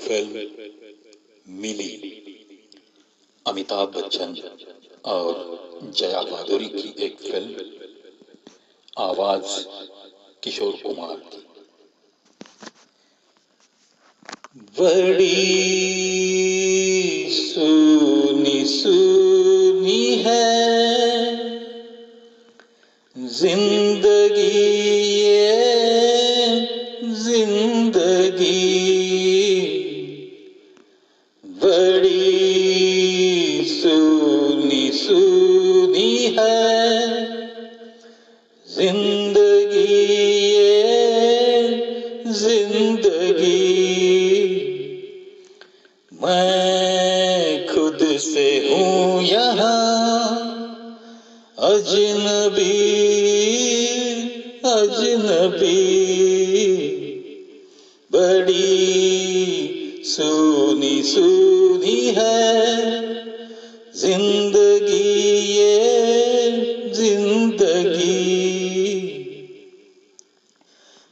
Film मिली अमिताभ बच्चन और जया भादुरी की एक फिल्म, आवाज किशोर कुमार की। बड़ी सूनी सूनी है जिंदगी ये जिंदगी, बड़ी सूनी सूनी है जिंदगी ये जिंदगी। मैं खुद से हूँ यहाँ अजनबी अजनबी, बड़ी सूनी सूनी है जिंदगी ये जिंदगी।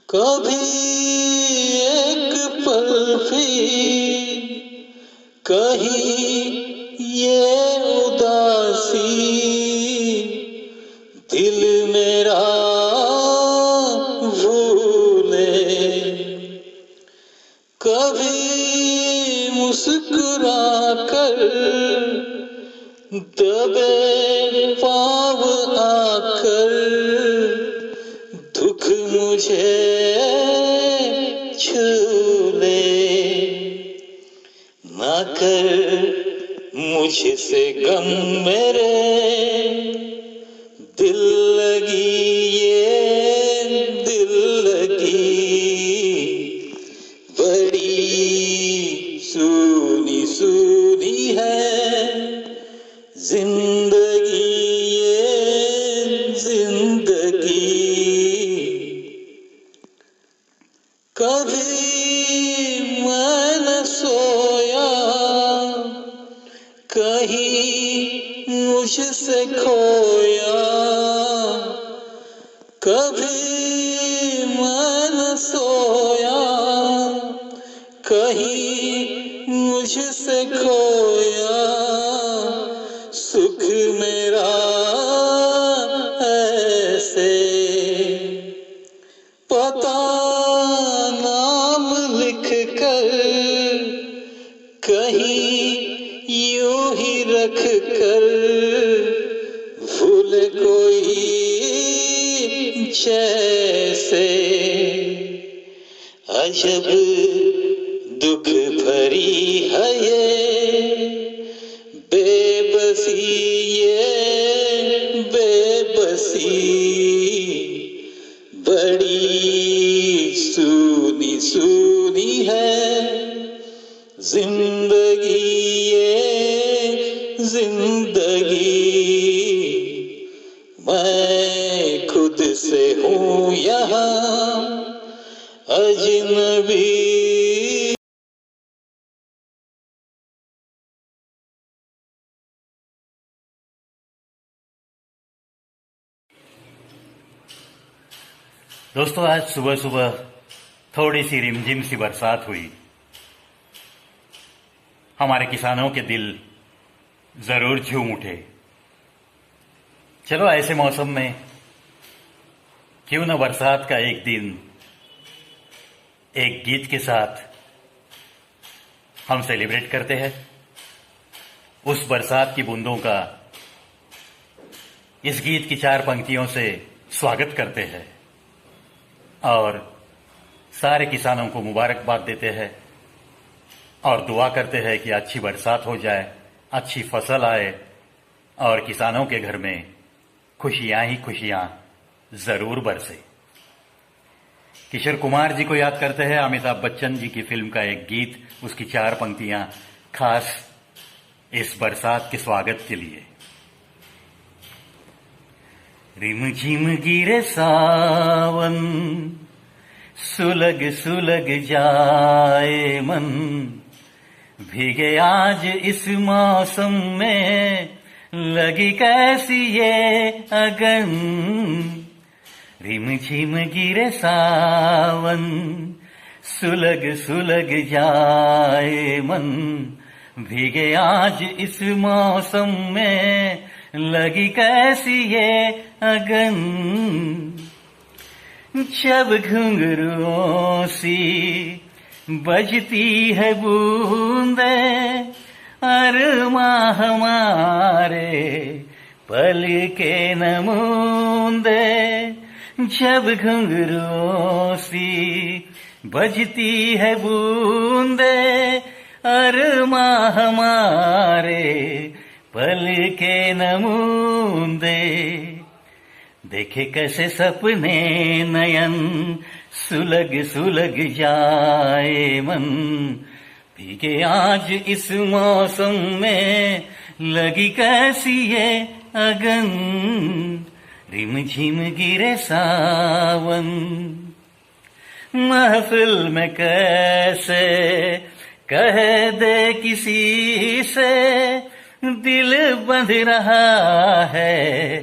कभी एक पल फिर कहीं ये उदासी, दिल मेरा भूले। कभी मुस्कुरा कर दबे पाँव आकर, दुख मुझे छू ले। ना कर मुझसे गम मेरे दिल लगी ये दिल लगी, बड़ी सूनी सूनी है जिंदगी ये जिंदगी। कभी मैं न सोया कहीं मुझसे खोया, कभी मैं न सोया कहीं मुझसे खोया, सुख मेरा ऐसे पता नाम लिख कर कहीं यूं ही रख कर, भूल कोई जैसे। अजब दुख भरी है ये बेबसी ये बेबसी, बड़ी सूनी सूनी है जिंदगी ये जिंदगी। मैं खुद से हूँ यहाँ अजनबी। दोस्तों, आज सुबह सुबह थोड़ी सी रिमझिम सी बरसात हुई। हमारे किसानों के दिल जरूर झूम उठे। चलो, ऐसे मौसम में क्यों न बरसात का एक दिन एक गीत के साथ हम सेलिब्रेट करते हैं। उस बरसात की बूंदों का इस गीत की 4 पंक्तियों से स्वागत करते हैं और सारे किसानों को मुबारकबाद देते हैं और दुआ करते हैं कि अच्छी बरसात हो जाए, अच्छी फसल आए और किसानों के घर में खुशियां ही खुशियां जरूर बरसे। किशोर कुमार जी को याद करते हैं। अमिताभ बच्चन जी की फिल्म का एक गीत, उसकी 4 पंक्तियां खास इस बरसात के स्वागत के लिए। रिमझिम गिरे सावन, सुलग सुलग जाए मन, भीगे आज इस मौसम में, लगी कैसी ये अगन। रिमझिम गिरे सावन, सुलग सुलग जाए मन, भीगे आज इस मौसम में, लगी कैसी ये अगन। जब घुंघरुओं सी बजती है बूंदे, अरमां हमारे पल के नमूंदे। जब घुंघरुओं सी बजती है बूंदे, अरमां हमारे पल के नमूंदे। देखे कैसे सपने नयन, सुलग सुलग जाए मन, भीगे आज इस मौसम में, लगी कैसी ये अगन। रिमझिम गिरे सावन, महफिल में कैसे कह दे किसी से, दिल बंध रहा है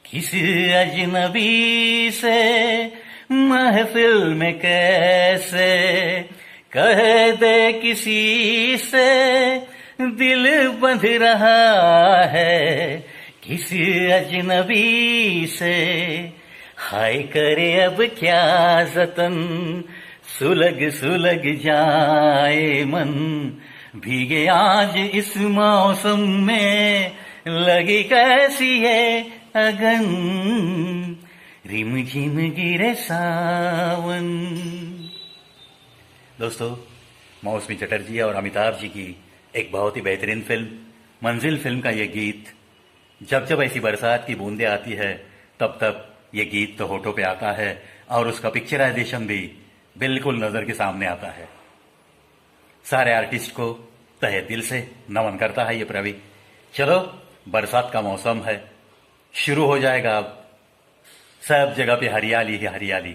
किसी अजनबी से। महफिल में कैसे कह दे किसी से, दिल बंध रहा है किसी अजनबी से। हाय करे अब क्या जतन, सुलग सुलग जाए मन, भीगे आज इस मौसम में, लगी कैसी है अगन। रिमझिम गिरे सावन। दोस्तों, मौसमी चटर्जी और अमिताभ जी की एक बहुत ही बेहतरीन फिल्म मंजिल फिल्म का ये गीत, जब जब ऐसी बरसात की बूंदें आती है तब तब ये गीत तो होठों पे आता है और उसका पिक्चराइजेशन भी बिल्कुल नजर के सामने आता है। सारे आर्टिस्ट को तहे दिल से नमन करता है ये प्रवी। चलो, बरसात का मौसम है, शुरू हो जाएगा अब। सब जगह पे हरियाली ही हरियाली।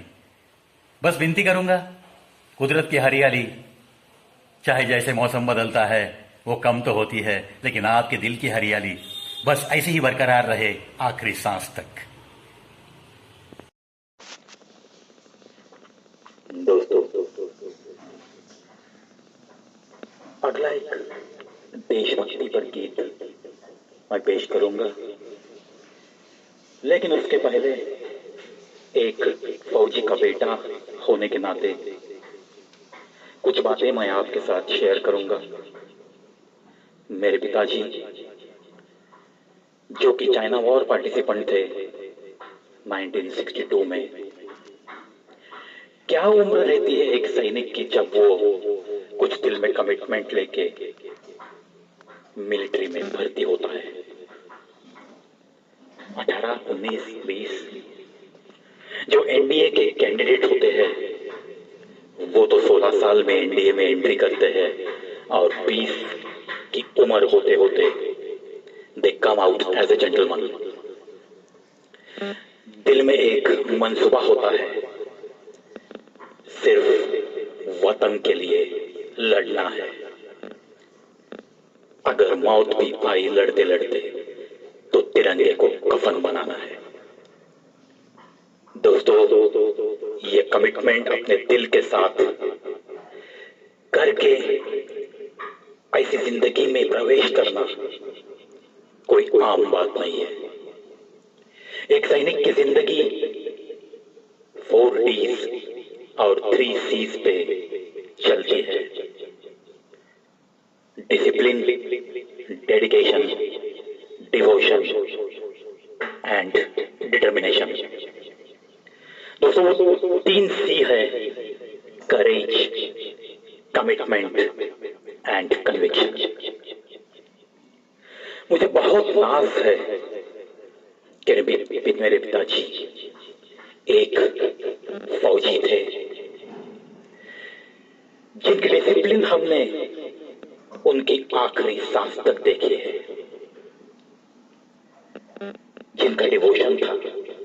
बस विनती करूंगा, कुदरत की हरियाली चाहे जैसे मौसम बदलता है वो कम तो होती है, लेकिन आपके दिल की हरियाली बस ऐसी ही बरकरार रहे आखिरी सांस तक। दोस्तों, अगला एक देशभक्ति पर गीत मैं पेश करूंगा, लेकिन उसके पहले एक फौजी का बेटा होने के नाते कुछ बातें मैं आपके साथ शेयर करूंगा। मेरे पिताजी, जो कि चाइना वॉर पार्टिसिपेंट थे 1962 में, क्या उम्र रहती है एक सैनिक की जब वो कुछ दिल में कमिटमेंट लेके मिलिट्री में भर्ती होता है। 18, 19, 20 जो एनडीए के कैंडिडेट होते हैं वो तो 16 साल में एनडीए में एंट्री करते हैं और 20 की उम्र होते होते they come out as a gentleman. दिल में एक मंसूबा होता है, सिर्फ वतन के लिए लड़ना है। अगर मौत भी आई लड़ते लड़ते तो तिरंगे को कफन बनाना है। दोस्तों, ये कमिटमेंट अपने दिल के साथ करके ऐसी जिंदगी में प्रवेश करना कोई आम बात नहीं है। एक सैनिक की जिंदगी 4 Ds और 3 Cs पे चलती है। Discipline, dedication, devotion and determination. दोस्तों, वो 3 C है, करेज, कमिटमेंट एंड कन्विक्शन। मुझे बहुत नाज है कि मेरे पिताजी एक फौजी थे जिनकी डिसिप्लिन हमने उनकी आखिरी सांस तक देखी है, जिनका डिवोशन था,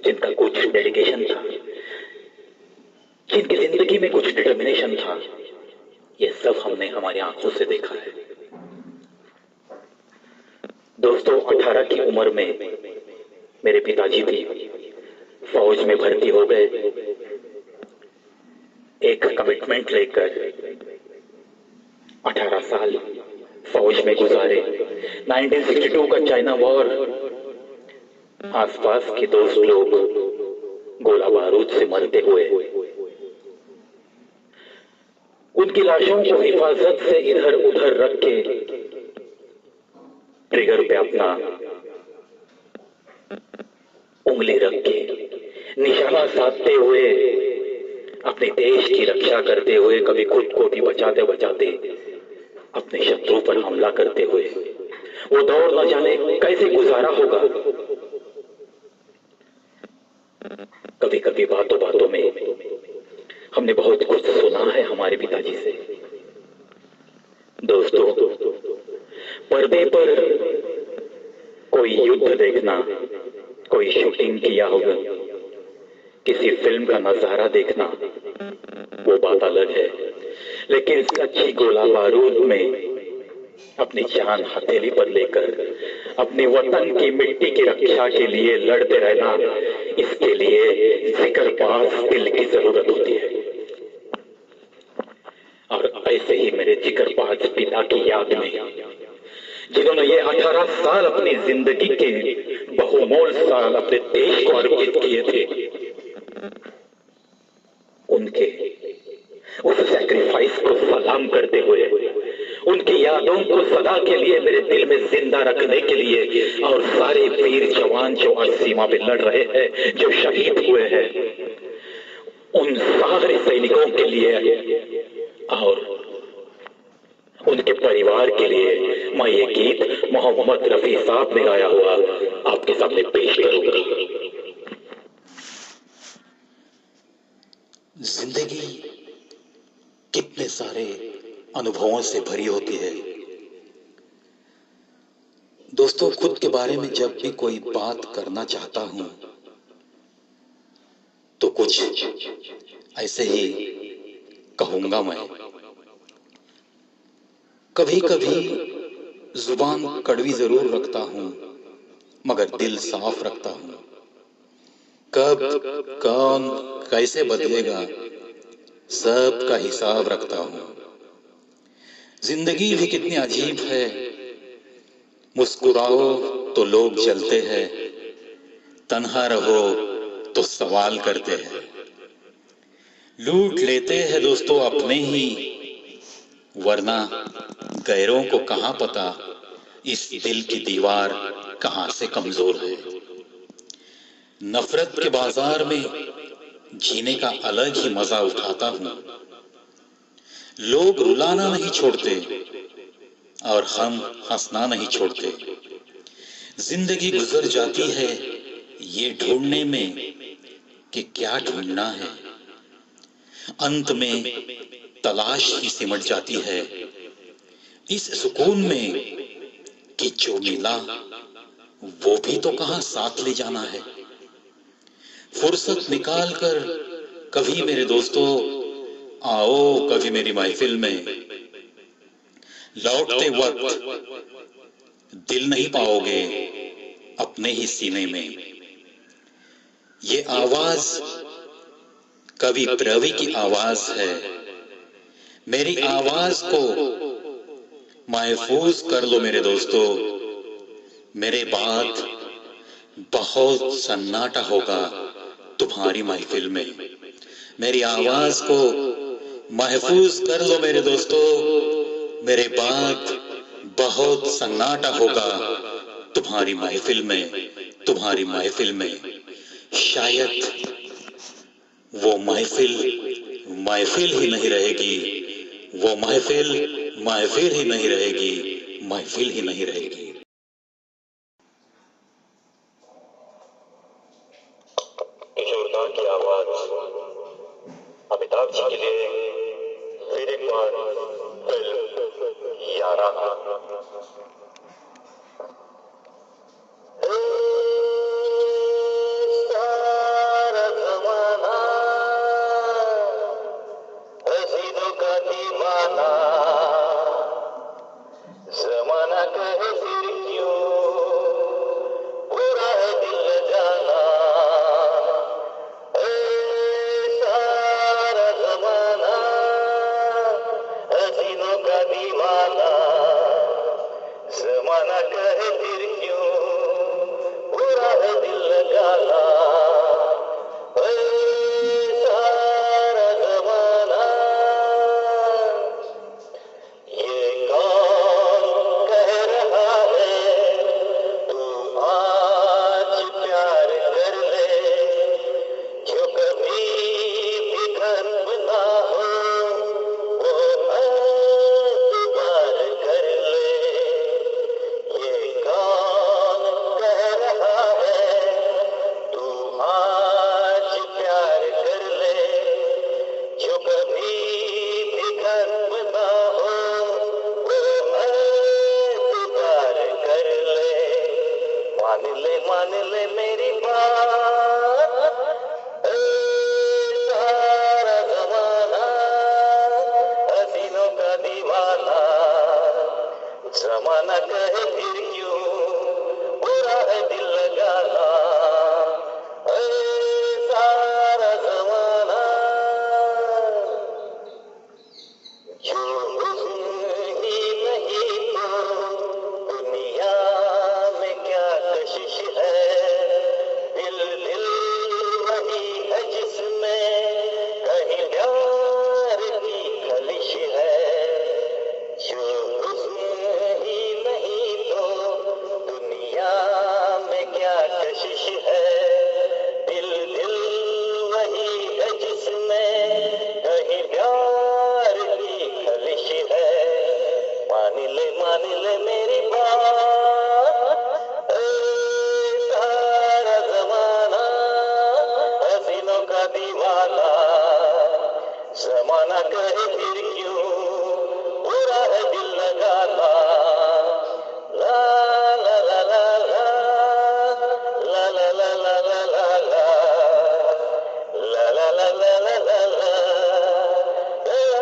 जिनका कुछ डेडिकेशन था, जिनकी जिंदगी में कुछ डिटर्मिनेशन था, ये सब हमने हमारी आंखों से देखा है। दोस्तों, 18 की उम्र में मेरे पिताजी भी फौज में भर्ती हो गए। एक कमिटमेंट लेकर 18 साल फौज में गुजारे। 1962 का चाइना वॉर, आसपास के दोस्त लोग गोला बारूद से मरते हुए, उनकी लाशों को हिफाजत से इधर उधर रख के ट्रिगर पे अपना उंगली रख के निशाना साधते हुए, अपने देश की रक्षा करते हुए, कभी खुद को भी बचाते बचाते अपने शत्रु पर हमला करते हुए वो दौर न जाने कैसे गुजारा होगा। कभी कभी बातों बातों में हमने बहुत कुछ सुना है हमारे पिताजी से। दोस्तों, पर्दे पर कोई युद्ध देखना, कोई शूटिंग किया होगा, किसी फिल्म का नजारा देखना, वो बात अलग है। लेकिन सच्ची गोला बारूद में अपनी जान हथेली पर लेकर अपने वतन की मिट्टी की रक्षा के लिए लड़ते रहना, इसके लिए जिगरबाज दिल की जरूरत होती है। और ऐसे ही मेरे जिगरबाज पिता की याद में, जिन्होंने ये 18 साल अपनी जिंदगी के बहुमोल साल अपने देश को अर्पित किए थे, उनके उस सैक्रिफाइस को सलाम करते हुए, उनकी यादों को सदा के लिए मेरे दिल में जिंदा रखने के लिए, और सारे वीर जवान जो आज सीमा पे लड़ रहे हैं, जो शहीद हुए हैं, उन सारे सैनिकों के लिए और उनके परिवार के लिए मैं ये गीत मोहम्मद रफी साहब ने गाया हुआ आपके सामने पेश करूंगा। जिंदगी कितने सारे अनुभवों से भरी होती है। दोस्तों, खुद के बारे में जब भी कोई बात करना चाहता हूं तो कुछ ऐसे ही कहूंगा मैं। कभी कभी जुबान कड़वी जरूर रखता हूं, मगर दिल साफ रखता हूं। कब कौन कैसे बदलेगा, सब का हिसाब रखता हूं। जिंदगी भी कितनी अजीब है, मुस्कुराओ तो लोग जलते हैं, तन्हा रहो तो सवाल करते हैं। लूट लेते हैं दोस्तों अपने ही, वरना गैरों को कहां पता इस दिल की दीवार कहां से कमजोर है। नफरत के बाजार में जीने का अलग ही मजा उठाता हूं। लोग रुलाना नहीं छोड़ते और हम हंसना नहीं छोड़ते। जिंदगी गुजर जाती है ये ढूंढने में कि क्या ढूंढना है। अंत में तलाश ही सिमट जाती है इस सुकून में कि जो मिला वो भी तो कहां साथ ले जाना है। फुर्सत निकाल कर कभी मेरे दोस्तों आओ, कभी मेरी महफिल में। लौटते वक्त दिल नहीं पाओगे अपने ही सीने में। ये आवाज कवि प्रवी की आवाज है। मेरी आवाज को महफूज कर लो मेरे दोस्तों। मेरे बाद बहुत सन्नाटा होगा तुम्हारी महफिल में। मेरी आवाज को महफूज कर लो मेरे दोस्तों। मेरे बाद बहुत सन्नाटा होगा तुम्हारी महफिल में, तुम्हारी महफिल में। शायद वो महफिल महफिल ही नहीं रहेगी, वो महफिल महफिल ही नहीं रहेगी, महफिल ही नहीं रहेगी। जोरदार की आवाज अमिताभ जी के लिए फिर एक बार फिल्म याराना। सारा जमाना हसीनों का दीवाना, जमाना कहे फिर क्यों बुरा है दिल जाना। सारा जमाना जमाना कहे फिर क्यों बुरा है दिल लगाना, सारा जमाना जो ही नहीं तो दुनिया में क्या कशिश है, दिल दिल वही है जिसमें कहीं प्यार की खलिश है, जो ही नहीं तो दुनिया में क्या कशिश है, दिल दिल वही है जिसमें कहीं प्यार की खलिश है। मान ले मेरी बात, सारा जमाना हसीनों का दीवाना, जमाना कहे फिर क्यों बुरा है दिल लगाना, ला ला ला ला ला ला ला ला ला ला ला ला ला ला ला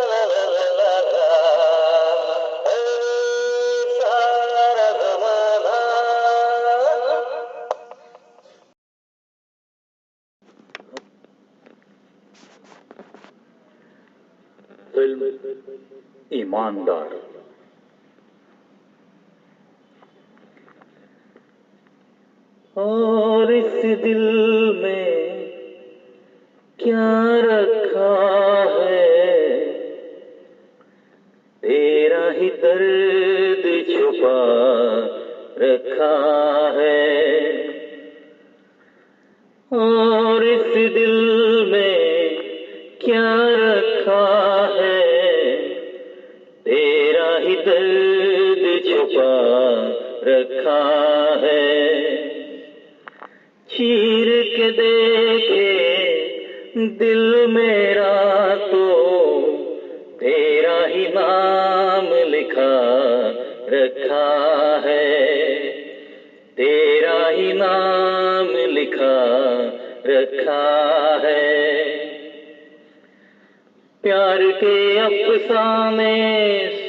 ला ला ला ला सारा जमाना। फिल्म ईमानदार। और इस दिल में क्या रखा है, तेरा ही दर्द छुपा रखा है, और इस दिल में क्या रखा है, तेरा ही दर्द छुपा रखा है, चीर के देखे दिल मेरा तो तेरा ही नाम लिखा रखा है, तेरा ही नाम लिखा रखा है। प्यार के अफसाने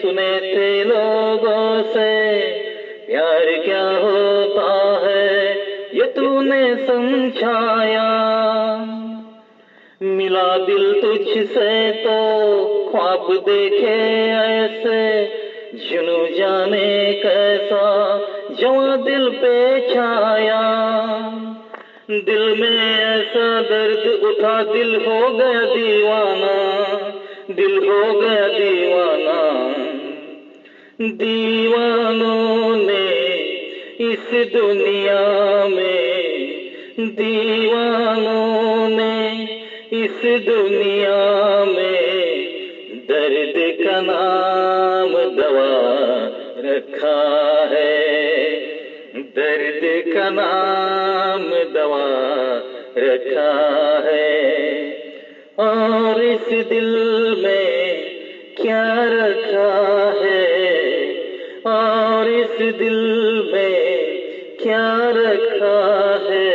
सुने थे लोगों से, प्यार क्या होता है ये तूने समझाया, मिला दिल तुझसे तो ख्वाब देखे ऐसे, जुनू जाने कैसा जवां दिल पे छाया, दिल में ऐसा दर्द उठा दिल हो गया दीवाना, दिल हो गया दीवाना, दीवानों ने इस दुनिया में, दीवानों ने इस दुनिया में दर्द का नाम दवा रखा है, दर्द का नाम दवा रखा है, और इस दिल में क्या रखा है, और इस दिल में क्या रखा है,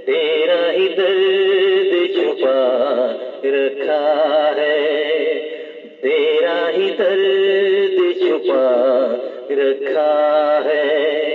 तेरा ही दर्द छुपा रखा है, तेरा ही दर्द छुपा रखा है।